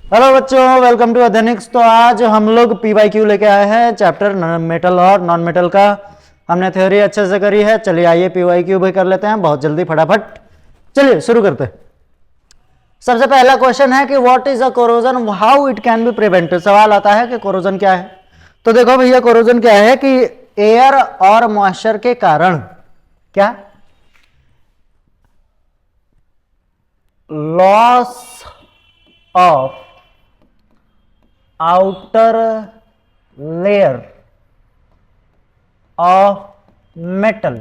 Hello बच्चों, welcome to अध्यनिक्स। तो आज हम लोग PYQ लेके आए हैं चैप्टर मेटल और नॉन मेटल का। हमने थ्योरी अच्छे से करी है। चलिए आइए PYQ भी कर लेते हैं बहुत जल्दी फटाफट। चलिए शुरू करते हैं। सबसे पहला क्वेश्चन है कि what is a corrosion, how it can be prevented. सवाल आता है कि कोरोजन क्या है। तो देखो भैया, कोरोजन क्या है कि एयर और मॉइस्चर के कारण क्या loss of outer layer of metal,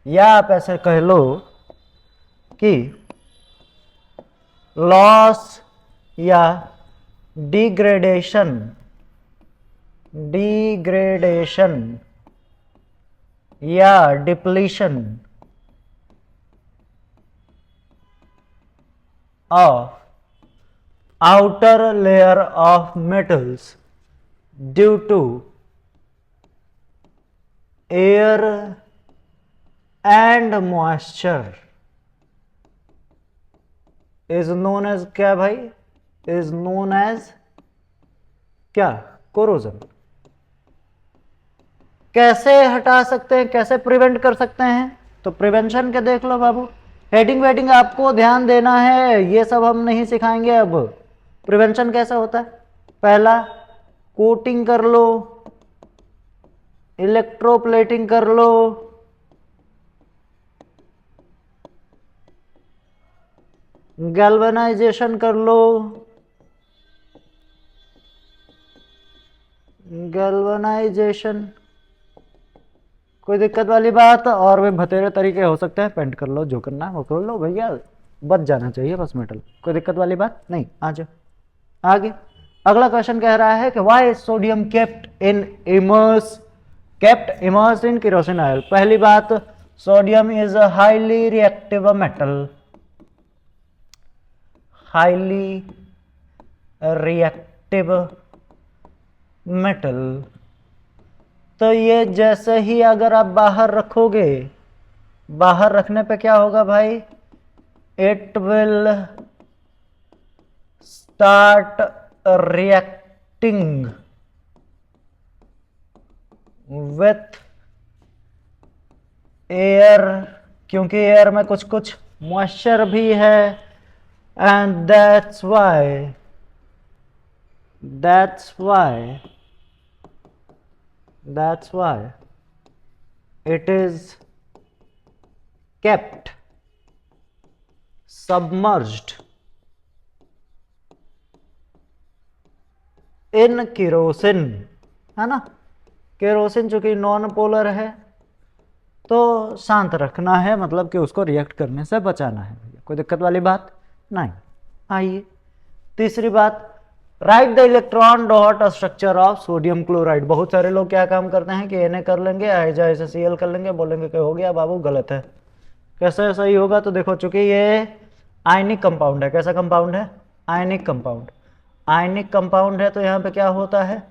या आप ऐसे कह लो कि लॉस या डिग्रेडेशन या depletion of outer layer of metals due to air and moisture is known as क्या भाई, is known as क्या, कोरोजन। कैसे हटा सकते हैं, कैसे प्रिवेंट कर सकते हैं, तो प्रिवेंशन के देख लो बाबू। हेडिंग वेडिंग आपको ध्यान देना है, ये सब हम नहीं सिखाएंगे अब। प्रिवेंशन कैसा होता है, पहला कोटिंग कर लो, इलेक्ट्रोप्लेटिंग कर लो, गैल्वेनाइजेशन कर लो, गैल्वेनाइजेशन कोई दिक्कत वाली बात, और भी बतेरे तरीके हो सकते हैं, पेंट कर लो, जो करना है वो कर लो भैया, बच जाना चाहिए बस मेटल, कोई दिक्कत वाली बात नहीं। आ जाओ आगे। अगला क्वेश्चन कह रहा है कि why sodium kept immerse in kerosene oil. पहली बात, sodium is a highly reactive metal, highly reactive metal. तो ये जैसे ही अगर आप बाहर रखोगे, बाहर रखने पे क्या होगा भाई, it will start reacting with air, क्योंकि एयर में कुछ कुछ मॉइस्चर भी है, and that's why it is kept submerged in kerosene, है ना। केरोसिन चूंकि नॉन पोलर है तो शांत रखना है, मतलब कि उसको रिएक्ट करने से बचाना है, कोई दिक्कत वाली बात नहीं। आइए तीसरी बात, right the electron dot structure of sodium chloride. बहुत सारे लोग क्या काम करते हैं कि Na कर लेंगे, HCl कर लेंगे, बोलेंगे कि हो गया बाबू, गलत है। कैसे सही होगा, तो देखो चूंकि ये आयनिक कंपाउंड है। कैसा कंपाउंड है, आयनिक कंपाउंड। आयनिक कंपाउंड है तो यहाँ पे क्या होता है,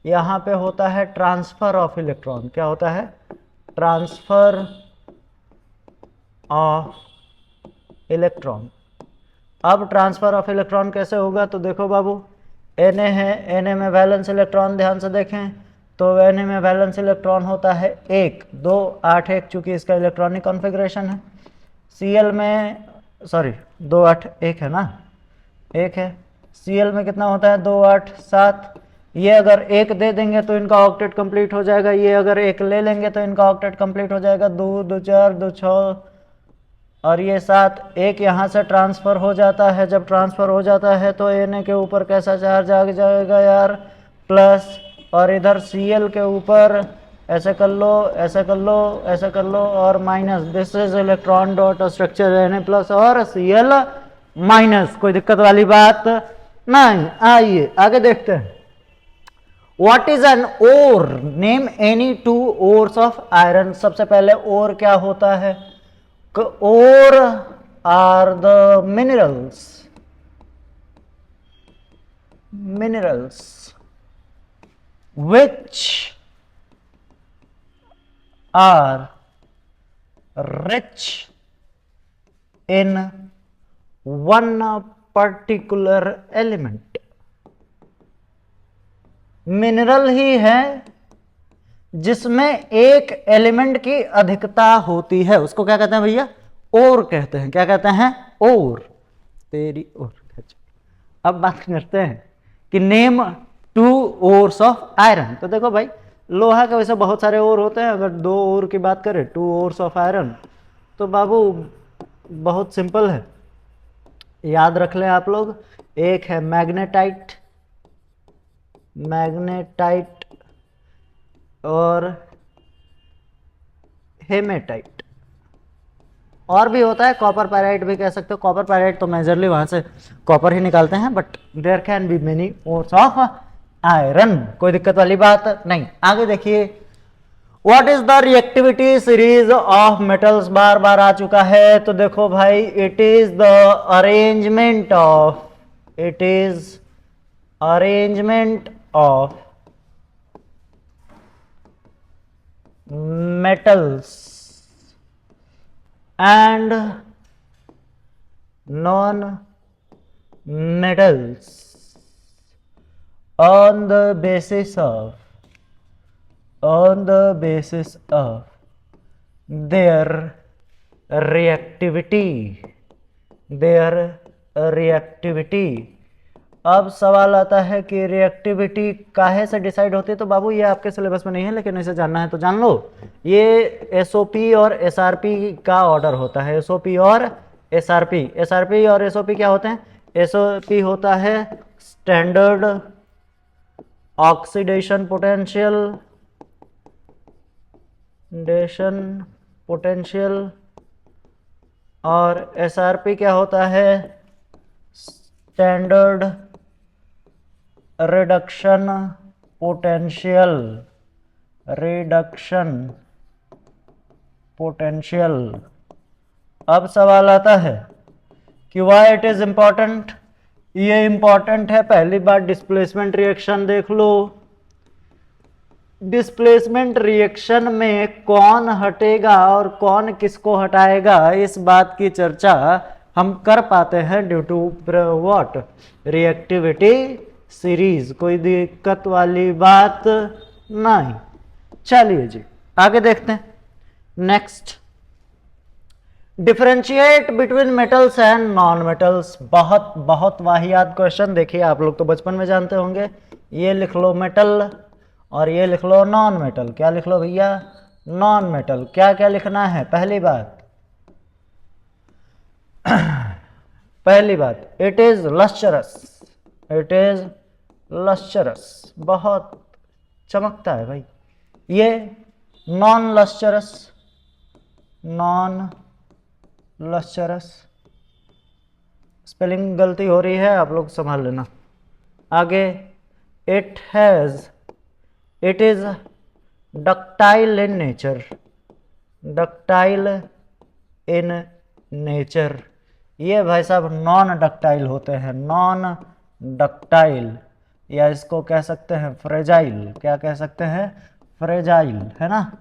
यहाँ पे होता है ट्रांसफर ऑफ इलेक्ट्रॉन। क्या होता है, ट्रांसफर ऑफ इलेक्ट्रॉन। अब ट्रांसफर ऑफ इलेक्ट्रॉन कैसे होगा, तो देखो बाबू, Na है, Na में वैलेंस इलेक्ट्रॉन ध्यान से देखें तो Na में वैलेंस इलेक्ट्रॉन होता है 1 2 8 1, चूंकि इसका इलेक्ट्रॉनिक कॉन्फ़िगरेशन है। Cl में सॉरी 2 8 1 है ना, 1 है। Cl में कितना होता है, 2 8 7। ये अगर 1 दे देंगे तो इनका ऑक्टेट कंप्लीट हो जाएगा, ये अगर 1 ले लेंगे तो इनका ऑक्टेट कंप्लीट हो जाएगा। 2 2 4 2 6 और ये 7। एक यहाँ से ट्रांसफ़र हो जाता है, जब ट्रांसफ़र हो जाता है तो Na के ऊपर कैसा चार्ज आ जाएगा यार, प्लस, और इधर Cl के ऊपर ऐसे कर लो, ऐसे कर लो, ऐसे कर लो, और minus. This is electron dot structure Na plus और Cl माइनस, कोई दिक्कत वाली बात नहीं। आइए आगे देखते हैं। What is an ore? Name any two ores of iron। सबसे पहले ore क्या होता है, ore are the minerals which are rich in 1 particular element. Mineral ही है जिसमें एक एलिमेंट की अधिकता होती है, उसको क्या कहते हैं भैया? ओर कहते हैं। क्या कहते हैं? ओर। तेरी ओर। अब बात करते हैं कि नेम 2 ओर्स ऑफ आयरन। तो देखो भाई, लोहा के वैसे बहुत सारे ओर होते हैं, अगर 2 ओर की बात करें, 2 ओर्स ऑफ आयरन, तो बाबू बहुत सिंपल है, याद रख लें आप लोग। एक है मैग्नेटाइट, मैग्नेटाइट और हेमेटाइट, और भी होता है कॉपर पैराइट भी कह सकते हो। कॉपर पैराइट तो मेजरली वहां से कॉपर ही निकालते हैं, but there can be many ores of iron, कोई दिक्कत वाली बात नहीं। आगे देखिए, what is the reactivity series of metals, बार बार आ चुका है। तो देखो भाई, it is the arrangement of, it is arrangement of metals and non-metals on the basis of their reactivity। अब सवाल आता है कि रिएक्टिविटी काहे से डिसाइड होती है। तो बाबू ये आपके सिलेबस में नहीं है, लेकिन इसे जानना है तो जान लो। ये एसओपी और एसआरपी का ऑर्डर होता है, एसओपी और एसआरपी। एसआरपी और एसओपी क्या होते हैं? एसओपी होता है स्टैंडर्ड ऑक्सीडेशन पोटेंशियल, और एसआरपी क्या होता है? Standard reduction potential. अब सवाल आता है कि व्हाई इट इज इंपॉर्टेंट। ये इंपॉर्टेंट है, पहली बात डिस्प्लेसमेंट रिएक्शन देख लो। डिस्प्लेसमेंट रिएक्शन में कौन हटेगा और कौन किसको हटाएगा, इस बात की चर्चा हम कर पाते हैं due to what? Reactivity series. कोई दिक्कत वाली बात नहीं। चलिए जी आगे देखते हैं। Next, differentiate between metals and non metals. बहुत बहुत वाहियात क्वेश्चन। देखिए आप लोग तो बचपन में जानते होंगे, ये लिख लो मेटल और ये लिख लो नॉन मेटल। क्या लिख लो भैया? Non metal. क्या क्या लिखना है? पहली बात, it is lustrous, it is lustrous, बहुत चमकता है भाई। ये नॉन लस्चरस, स्पेलिंग गलती हो रही है, आप लोग संभाल लेना। आगे, it is ductile in nature. ये भाई साहब नॉन डक्टाइल होते हैं, नॉन डक्टाइल, या इसको कह सकते हैं फ्रेजाइल। क्या कह सकते हैं? फ्रेजाइल, है ना।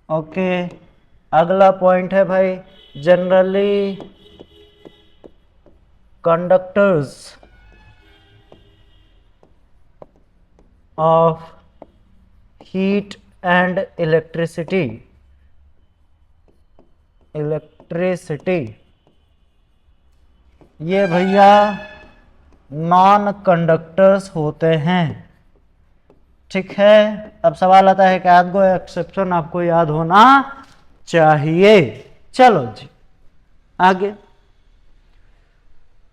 ओके, अगला पॉइंट है भाई, generally conductors of heat and electricity. ये भैया नॉन कंडक्टर्स होते हैं, ठीक है। अब सवाल आता है कि आपको एक्सेप्शन आपको याद होना चाहिए। चलो जी आगे,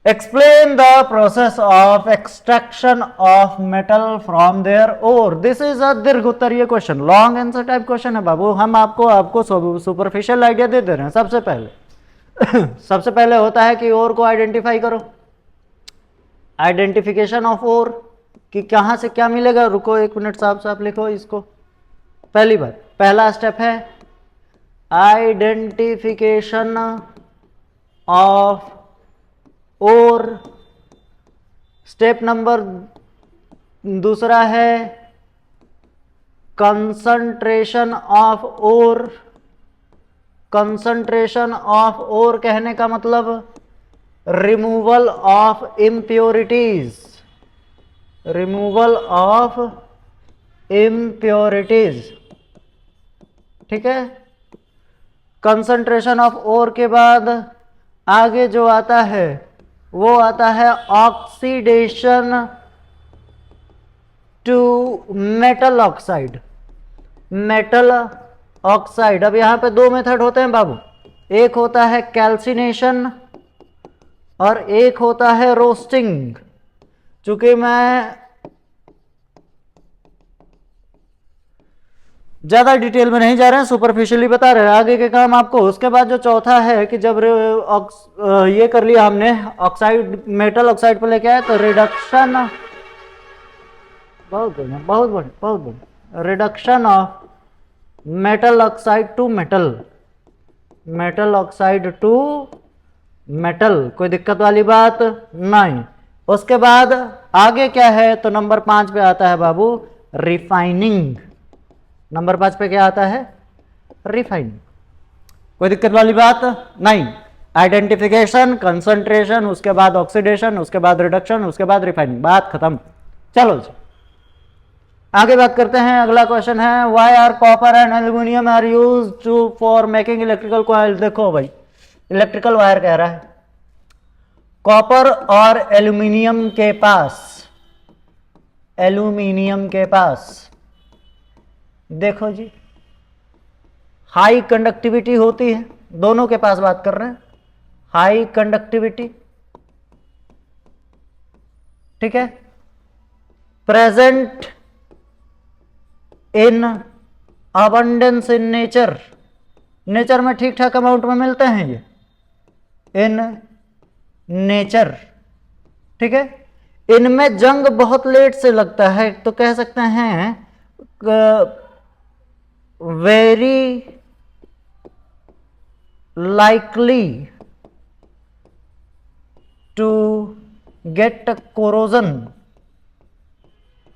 explain the process of extraction of metal from their ore. This is a दीर्घ उत्तरीय question, long answer type question है बाबू। हम आपको सुपरफिशियल आइडिया दे दे रहे हैं। सबसे पहले होता है कि ओर को आइडेंटिफाई करो, आइडेंटिफिकेशन ऑफ ओर, कि कहां से क्या मिलेगा। रुको एक मिनट, साहब लिखो इसको। पहली बात, पहला स्टेप है identification of ore. Step number दूसरा है concentration of ore. Concentration of ore कहने का मतलब removal of impurities, removal of impurities, ठीक है। कंसंट्रेशन ऑफ ओर के बाद आगे जो आता है वो आता है oxidation to metal oxide, metal oxide. अब यहां पे दो मेथड होते हैं बाबू, एक होता है कैल्सिनेशन और एक होता है रोस्टिंग। चूंकि मैं ज्यादा डिटेल में नहीं जा रहे हैं, सुपरफिशियली बता रहे हैं आगे के काम आपको। उसके बाद जो चौथा है कि जब ये कर लिया हमने ऑक्साइड, मेटल ऑक्साइड पर लेके आए तो रिडक्शन, बहुत बढ़िया बहुत बढ़िया बहुत बढ़िया, reduction of metal oxide to metal, metal oxide to metal, कोई दिक्कत वाली बात नहीं। उसके बाद आगे क्या है तो नंबर 5 पे आता है बाबू रिफाइनिंग, नंबर 5 पे क्या आता है रिफाइनिंग, कोई दिक्कत वाली बात नहीं। आइडेंटिफिकेशन, कंसंट्रेशन, उसके बाद ऑक्सीडेशन, उसके बाद रिडक्शन, उसके बाद रिफाइनिंग, बात खत्म। चलो जी आगे बात करते हैं। अगला क्वेश्चन है why are copper and aluminium are used to for making electrical coil. देखो भाई इलेक्ट्रिकल वायर कह रहा है, कॉपर और एल्यूमिनियम के पास, एल्यूमिनियम के पास देखो जी हाई कंडक्टिविटी होती है, दोनों के पास बात कर रहे हैं, हाई कंडक्टिविटी, ठीक है, present in abundance in nature, nature में ठीक ठाक अमाउंट में मिलते हैं ये, इन नेचर, ठीक है। इनमें जंग बहुत लेट से लगता है, तो कह सकते हैं very likely to get corrosion,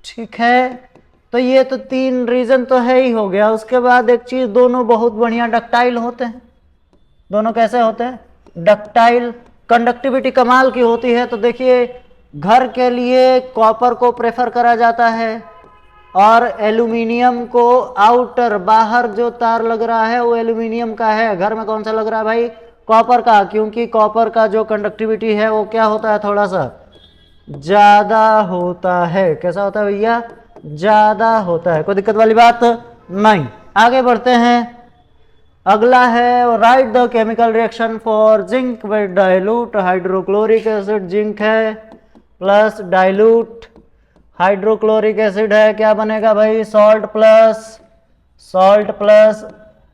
ठीक है। तो ये तो 3 रीजन तो है ही हो गया। उसके बाद एक चीज, दोनों बहुत बढ़िया डक्टाइल होते हैं, दोनों कैसे होते हैं डक्टाइल, कंडक्टिविटी कमाल की होती है। तो देखिए घर के लिए कॉपर को प्रेफर करा जाता है और एल्यूमिनियम को आउटर, बाहर जो तार लग रहा है वो एल्यूमिनियम का है, घर में कौन सा लग रहा है भाई कॉपर का, क्योंकि कॉपर का जो कंडक्टिविटी है वो क्या होता है थोड़ा सा ज्यादा होता है। कैसा होता है भैया ज्यादा होता है, कोई दिक्कत वाली बात नहीं। आगे बढ़ते हैं, अगला है right the chemical reaction for zinc with dilute hydrochloric acid, zinc है प्लस डाइल्यूट हाइड्रोक्लोरिक एसिड है, क्या बनेगा भाई salt plus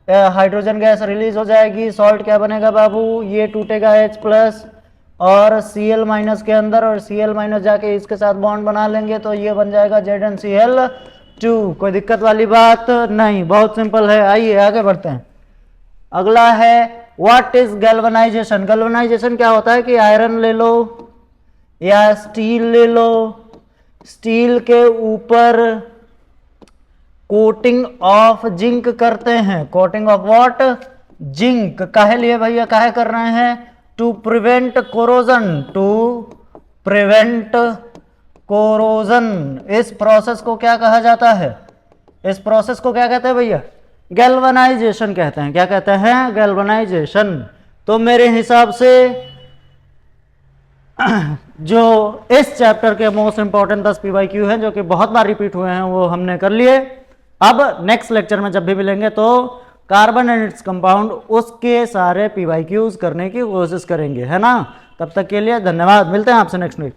hydrogen gas release हो जाएगी, सॉल्ट क्या बनेगा बाबू ये टूटेगा H प्लस और Cl माइनस के अंदर, और Cl माइनस जाके इसके साथ बॉन्ड बना लेंगे तो ये बन जाएगा ZnCl2, कोई दिक्कत वाली बात नहीं, बहुत सिंपल है। आइए आगे बढ़ते हैं। अगला है व्हाट इज गैल्वेनाइजेशन। गैल्वेनाइजेशन क्या होता है कि आयरन ले लो या स्टील ले लो, स्टील के ऊपर कोटिंग ऑफ जिंक करते हैं, कोटिंग ऑफ व्हाट जिंक, काहे लिए भैया काहे कर रहे हैं to prevent corrosion, to prevent corrosion. इस प्रोसेस को क्या कहा जाता है, इस प्रोसेस को क्या कहते हैं भैया गैल्वेनाइजेशन कहते हैं। क्या कहते हैं गैल्वेनाइजेशन। तो मेरे हिसाब से जो इस चैप्टर के मोस्ट इंपॉर्टेंट 10 PYQ हैं जो कि बहुत बार रिपीट हुए हैं वो हमने कर लिए। अब नेक्स्ट लेक्चर में जब भी मिलेंगे तो कार्बन एंड इट्स कंपाउंड उसके सारे PYQs करने की कोशिश करेंगे, है ना। तब तक के लिए धन्यवाद, मिलते हैं आपसे नेक्स्ट वीक।